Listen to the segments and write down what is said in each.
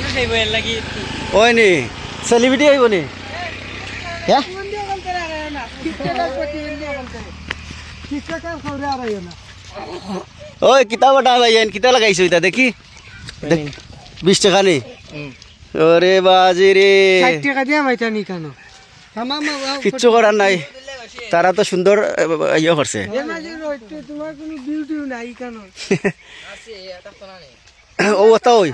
মানুষ আইব এর লাগি ওই নি সেলিব্রিটি আইব নি হ্যাঁ ওই কিতাব ভাইয়েন কিতা লাগাইছো এটা দেখি 20 টাকা নি ওরে বাজি রে 60 টাকা দিয়া মাইতা নি কেন কিচ্ছু করার নাই তারা তো সুন্দর ইয়ে করছে তোমার কোনো বিউটিও নাই কেন ও ওটা ওই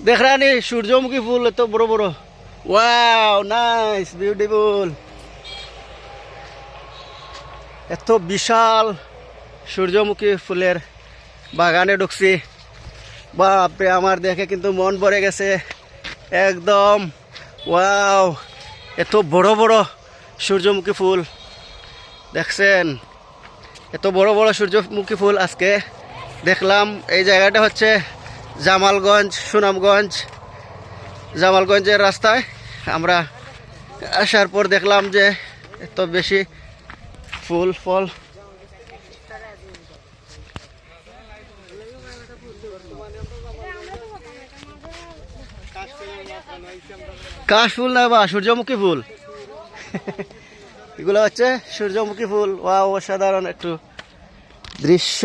দেখ রানি সূর্যমুখী ফুল এত বড় বড় ওয়াও নাইস বিউটিফুল এত বিশাল সূর্যমুখী ফুলের বাগানে ঢুকছি বাপরে আমার দেখে কিন্তু মন ভরে গেছে একদম ওয়াও এত বড় বড় সূর্যমুখী ফুল দেখছেন এত বড় বড় সূর্যমুখী ফুল আজকে দেখলাম এই জায়গাটা হচ্ছে জামালগঞ্জ সুনামগঞ্জ জামালগঞ্জের রাস্তায় আমরা আসার পর দেখলাম যে এত বেশি ফুল ফল কাশ ফুল না বা সূর্যমুখী ফুল এগুলো হচ্ছে সূর্যমুখী ফুল ওয়াও অসাধারণ একটু দৃশ্য